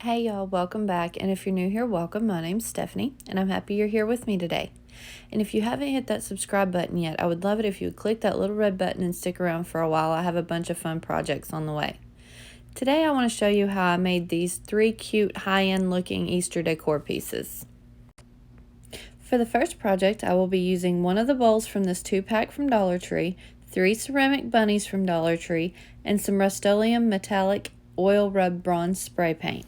Hey y'all, welcome back, and if you're new here, welcome. My name's Stephanie, and I'm happy you're here with me today. And if you haven't hit that subscribe button yet, I would love it if you would click that little red button and stick around for a while. I have a bunch of fun projects on the way. Today I want to show you how I made these 3 cute high-end looking Easter decor pieces. For the first project, I will be using one of the bowls from this 2-pack from Dollar Tree, 3 ceramic bunnies from Dollar Tree, and some Rust-Oleum metallic oil rub bronze spray paint.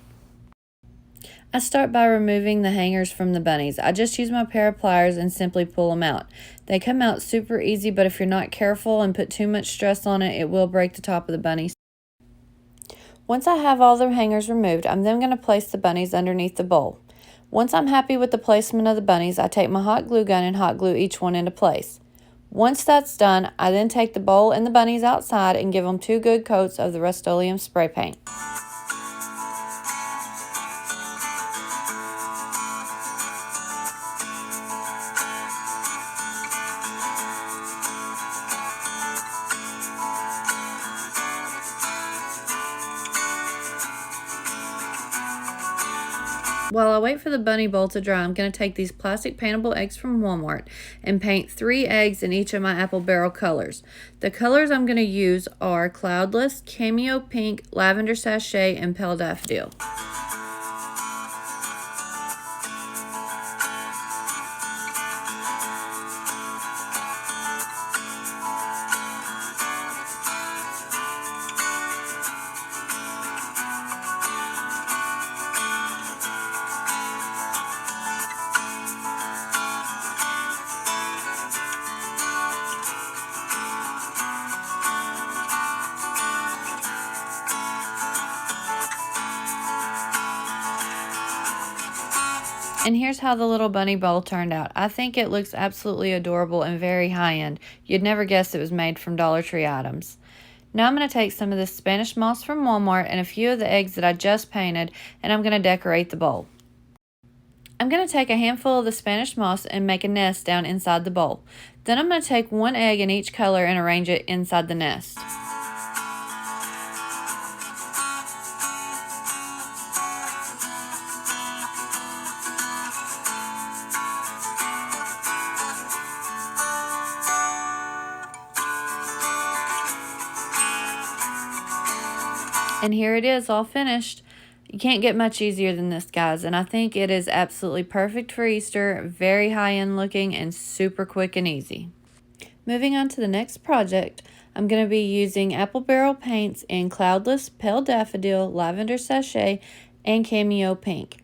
I start by removing the hangers from the bunnies. I just use my pair of pliers and simply pull them out. They come out super easy, but if you're not careful and put too much stress on it, it will break the top of the bunnies. Once I have all the hangers removed, I'm then going to place the bunnies underneath the bowl. Once I'm happy with the placement of the bunnies, I take my hot glue gun and hot glue each one into place. Once that's done, I then take the bowl and the bunnies outside and give them 2 good coats of the Rust-Oleum spray paint. While I wait for the bunny bowl to dry, I'm going to take these plastic paintable eggs from Walmart and paint 3 eggs in each of my apple barrel colors. The colors I'm going to use are Cloudless, Cameo Pink, Lavender Sachet, and Pale Daffodil. And here's how the little bunny bowl turned out. I think it looks absolutely adorable and very high-end. You'd never guess it was made from Dollar Tree items. Now I'm going to take some of this Spanish moss from Walmart and a few of the eggs that I just painted, and I'm going to decorate the bowl. I'm going to take a handful of the Spanish moss and make a nest down inside the bowl. Then I'm going to take 1 egg in each color and arrange it inside the nest. And here it is, all finished. You can't get much easier than this, guys, and I think it is absolutely perfect for Easter, very high-end looking, and super quick and easy. Moving on to the next project, I'm going to be using apple barrel paints in Cloudless, Pale Daffodil, Lavender Sachet, and Cameo Pink.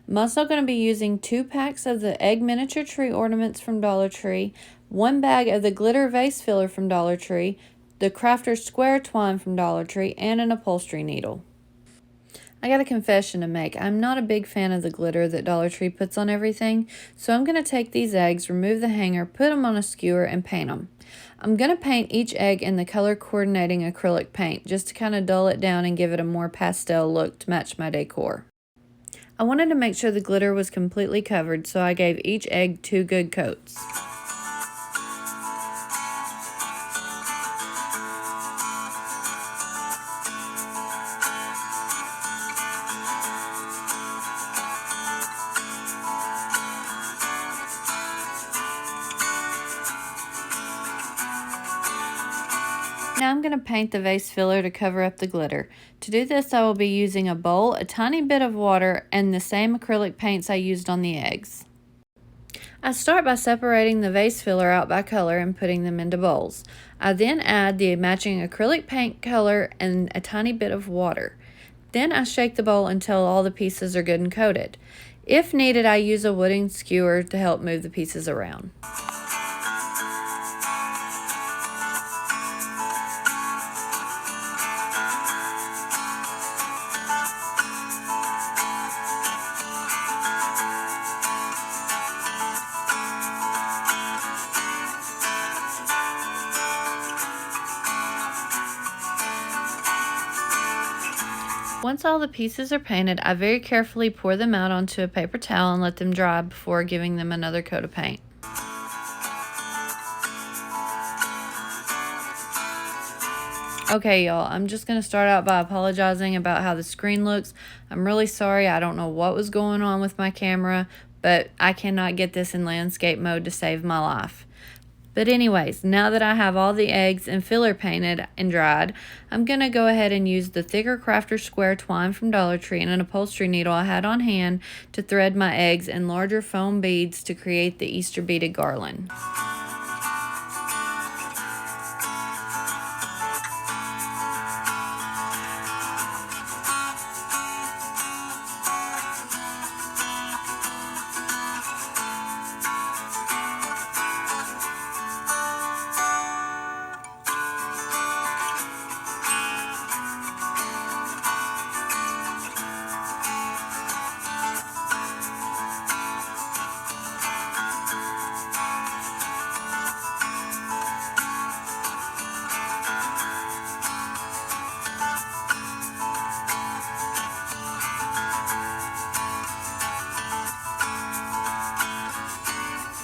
I'm also going to be using 2 packs of the egg miniature tree ornaments from Dollar Tree, 1 bag of the glitter vase filler from Dollar Tree, the Crafter's Square Twine from Dollar Tree, and an upholstery needle. I got a confession to make. I'm not a big fan of the glitter that Dollar Tree puts on everything, so I'm going to take these eggs, remove the hanger, put them on a skewer, and paint them. I'm going to paint each egg in the color coordinating acrylic paint, just to kind of dull it down and give it a more pastel look to match my decor. I wanted to make sure the glitter was completely covered, so I gave each egg 2 good coats. Now I'm going to paint the vase filler to cover up the glitter. To do this, I will be using a bowl, a tiny bit of water, and the same acrylic paints I used on the eggs. I start by separating the vase filler out by color and putting them into bowls. I then add the matching acrylic paint color and a tiny bit of water. Then I shake the bowl until all the pieces are good and coated. If needed, I use a wooden skewer to help move the pieces around. Once all the pieces are painted, I very carefully pour them out onto a paper towel and let them dry before giving them another coat of paint. Okay, y'all, I'm just going to start out by apologizing about how the screen looks. I'm really sorry. I don't know what was going on with my camera, but I cannot get this in landscape mode to save my life. But anyways, now that I have all the eggs and filler painted and dried, I'm going to go ahead and use the thicker Crafter Square twine from Dollar Tree and an upholstery needle I had on hand to thread my eggs and larger foam beads to create the Easter beaded garland.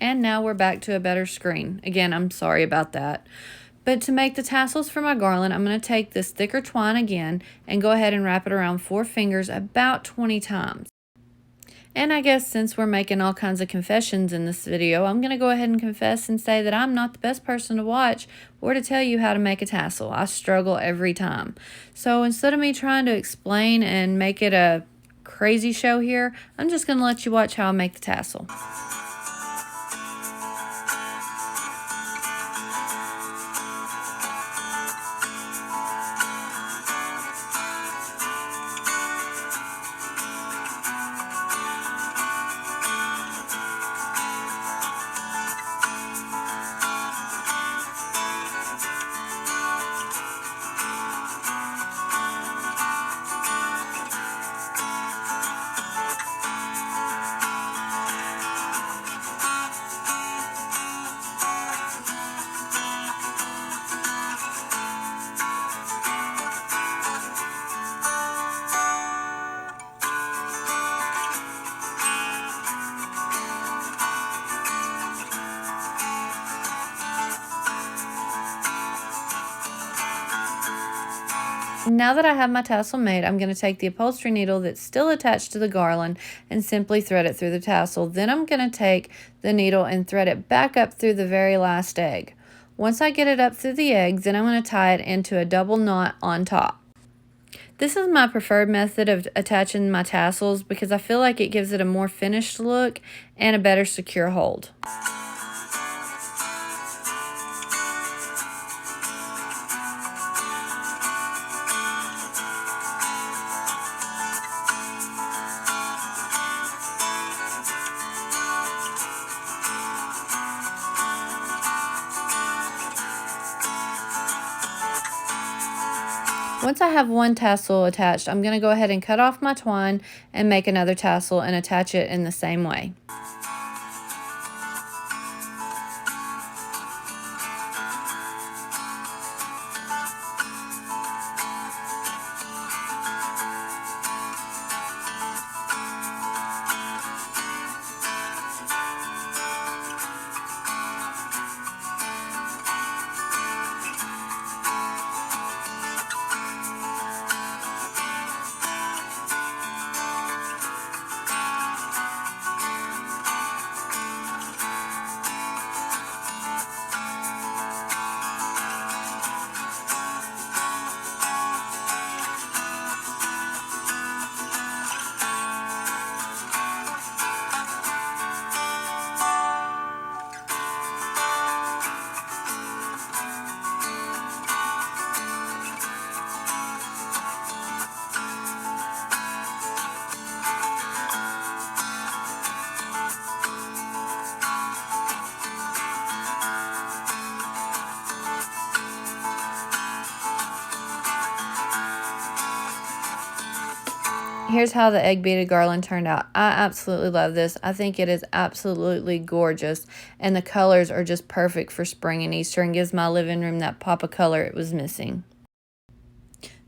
And now we're back to a better screen. Again, I'm sorry about that. But to make the tassels for my garland, I'm going to take this thicker twine again and go ahead and wrap it around 4 fingers about 20 times. And I guess since we're making all kinds of confessions in this video, I'm going to go ahead and confess and say that I'm not the best person to watch or to tell you how to make a tassel. I struggle every time. So instead of me trying to explain and make it a crazy show here, I'm just going to let you watch how I make the tassel. Now that I have my tassel made, I'm going to take the upholstery needle that's still attached to the garland and simply thread it through the tassel. Then I'm going to take the needle and thread it back up through the very last egg. Once I get it up through the eggs, then I'm going to tie it into a double knot on top. This is my preferred method of attaching my tassels because I feel like it gives it a more finished look and a better secure hold. Once I have one tassel attached, I'm going to go ahead and cut off my twine and make another tassel and attach it in the same way. Here's how the egg beaded garland turned out. I absolutely love this. I think it is absolutely gorgeous, and the colors are just perfect for spring and Easter and gives my living room that pop of color it was missing.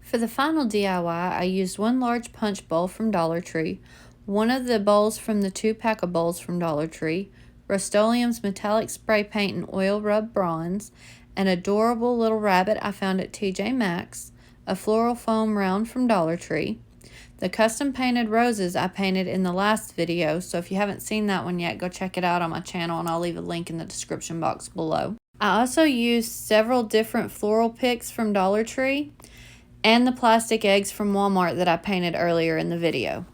For the final DIY, I used one large punch bowl from Dollar Tree, one of the bowls from the 2-pack of bowls from Dollar Tree, Rust-Oleum's metallic spray paint and oil rub bronze, an adorable little rabbit I found at TJ Maxx, a floral foam round from Dollar Tree, the custom painted roses I painted in the last video, so if you haven't seen that one yet, go check it out on my channel and I'll leave a link in the description box below. I also used several different floral picks from Dollar Tree and the plastic eggs from Walmart that I painted earlier in the video.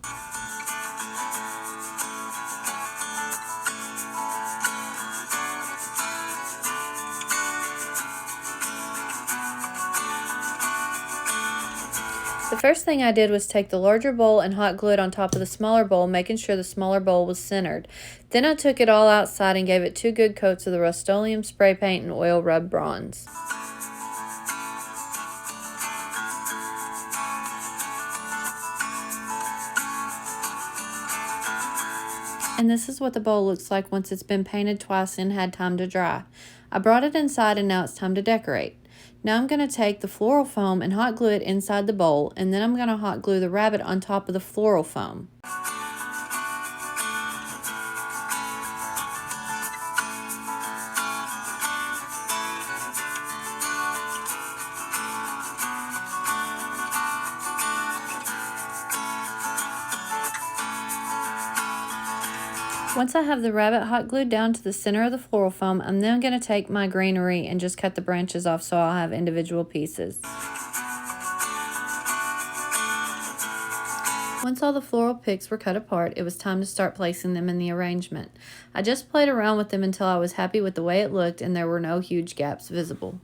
The first thing I did was take the larger bowl and hot glue it on top of the smaller bowl, making sure the smaller bowl was centered. Then I took it all outside and gave it 2 good coats of the Rust-Oleum spray paint and oil rub bronze. And this is what the bowl looks like once it's been painted twice and had time to dry. I brought it inside and now it's time to decorate. Now I'm going to take the floral foam and hot glue it inside the bowl, and then I'm going to hot glue the rabbit on top of the floral foam. Once I have the rabbit hot glued down to the center of the floral foam, I'm then going to take my greenery and just cut the branches off so I'll have individual pieces. Once all the floral picks were cut apart, it was time to start placing them in the arrangement. I just played around with them until I was happy with the way it looked and there were no huge gaps visible.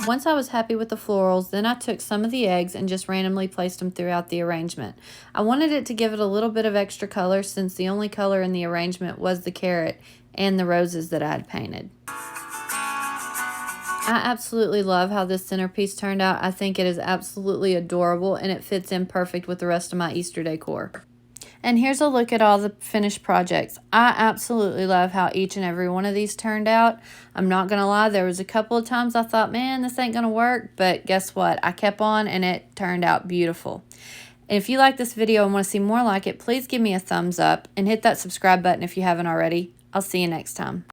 Once I was happy with the florals, then I took some of the eggs and just randomly placed them throughout the arrangement. I wanted it to give it a little bit of extra color since the only color in the arrangement was the carrot and the roses that I had painted. I absolutely love how this centerpiece turned out. I think it is absolutely adorable and it fits in perfect with the rest of my Easter decor. And here's a look at all the finished projects. I absolutely love how each and every one of these turned out. I'm not going to lie, there was a couple of times I thought, man, this ain't going to work. But guess what? I kept on and it turned out beautiful. And if you like this video and want to see more like it, please give me a thumbs up and hit that subscribe button if you haven't already. I'll see you next time.